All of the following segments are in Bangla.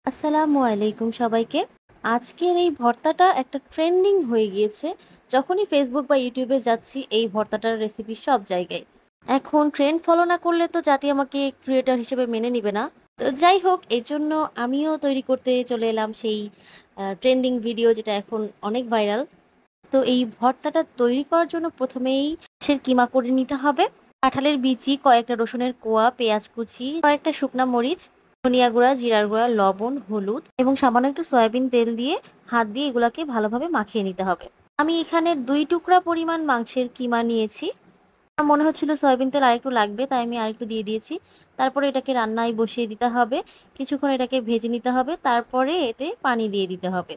আসসালামু আলাইকুম সবাইকে। আজকের এই ভর্তাটা একটা ট্রেন্ডিং হয়ে গিয়েছে। যখনই ফেসবুক বা ইউটিউবে যাচ্ছি এই ভর্তাটার রেসিপি সব জায়গায়। এখন ট্রেন্ড ফলো না করলে তো জাতি আমাকে ক্রিয়েটর হিসেবে মেনে নিবে না। তো যাই হোক, এর জন্য আমিও তৈরি করতে চলে এলাম সেই ট্রেন্ডিং ভিডিও যেটা এখন অনেক ভাইরাল। তো এই ভর্তাটা তৈরি করার জন্য প্রথমেই মাছের কিমা করে নিতে হবে। কাঁঠালের বিচি, কয়েকটা রসুনের কোয়া, পেঁয়াজ কুচি, কয়েকটা শুকনা মরিচ, ধনিয়া গুঁড়া, জিরার গুঁড়া, লবণ, হলুদ এবং সামান্য একটু সয়াবিন তেল দিয়ে হাত দিয়ে এগুলাকে ভালোভাবে মাখিয়ে নিতে হবে। আমি এখানে 2 টুকরা পরিমাণ মাংসের কিমা নিয়েছি। আমার মনে হচ্ছিল সয়াবিন তেল আরেকটু লাগবে, তাই আমি আরেকটু দিয়ে দিয়েছি। তারপরে এটাকে রান্নায় বসিয়ে দিতে হবে। কিছুক্ষণ এটাকে ভেজে নিতে হবে। তারপরে এতে পানি দিয়ে দিতে হবে।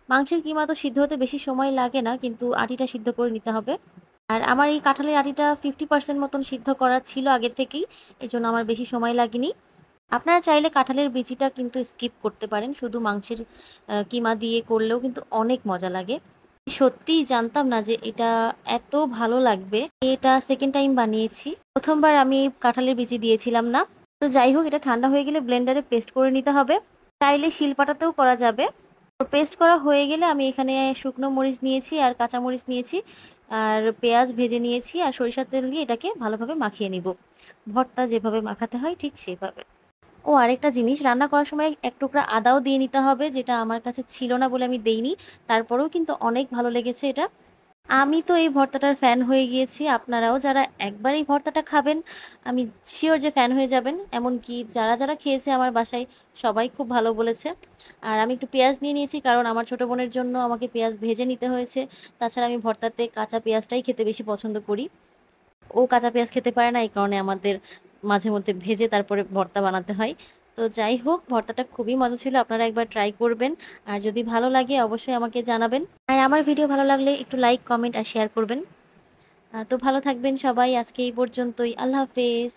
মাংসের কিমা তো সিদ্ধ হতে বেশি সময় লাগে না, কিন্তু আটিটা সিদ্ধ করে নিতে হবে। আর আমার এই কাঁঠালের আটিটা 50% মতন সিদ্ধ করা ছিল আগের থেকেই, এজন্য আমার বেশি সময় লাগেনি। আপনারা চাইলে কাঁঠালের বিচিটা কিন্তু স্কিপ করতে পারেন, শুধু মাংসের কিমা দিয়ে করলেও কিন্তু অনেক মজা লাগে। সত্যিই জানতাম না যে এটা এত ভালো লাগবে। এটা সেকেন্ড টাইম বানিয়েছি। প্রথমবার আমি কাঁঠালের বিচি দিয়েছিলাম না। তো যাই হোক, এটা ঠান্ডা হয়ে গেলে ব্লেন্ডারে পেস্ট করে নিতে হবে। চাইলে শিলপাটাতেও করা যাবে। তো পেস্ট করা হয়ে গেলে আমি এখানে শুকনো মরিচ নিয়েছি আর কাঁচা মরিচ নিয়েছি আর পেঁয়াজ ভেজে নিয়েছি আর সরিষার তেল দিয়ে এটাকে ভালোভাবে মাখিয়ে নিব। ভর্তা যেভাবে মাখাতে হয় ঠিক সেইভাবে। ও আরেকটা জিনিস, রান্না করার সময় এক টুকরা আদাও দিয়ে নিতে হবে, যেটা আমার কাছে ছিল না বলে আমি দেইনি। তারপরেও কিন্তু অনেক ভালো লেগেছে এটা। আমি তো এই ভর্তাটার ফ্যান হয়ে গিয়েছি। আপনারাও যারা একবার এই ভর্তাটা খাবেন, আমি শিওর যে ফ্যান হয়ে যাবেন। এমনকি যারা খেয়েছে আমার বাসায় সবাই খুব ভালো বলেছে। আর আমি একটু পেঁয়াজ নিয়ে নিয়েছি, কারণ আমার ছোটো বোনের জন্য আমাকে পেঁয়াজ ভেজে নিতে হয়েছে। তাছাড়া আমি ভর্তাতে কাঁচা পেঁয়াজটাই খেতে বেশি পছন্দ করি। ও কাঁচা পেঁয়াজ খেতে পারে না, এই কারণে আমাদের মাঝে মধ্যে ভেজে তারপরে ভর্তা বানাতে হয়। তো যাই হোক, ভর্তাটা খুবই মজা ছিল, আপনারা একবার ট্রাই করবেন। আর যদি ভালো লাগে অবশ্যই আমাকে জানাবেন। আর আমার ভিডিও ভালো লাগলে একটু লাইক, কমেন্ট আর শেয়ার করবেন। তো ভালো থাকবেন সবাই। আজকে এই পর্যন্তই। আল্লাহ হাফেজ।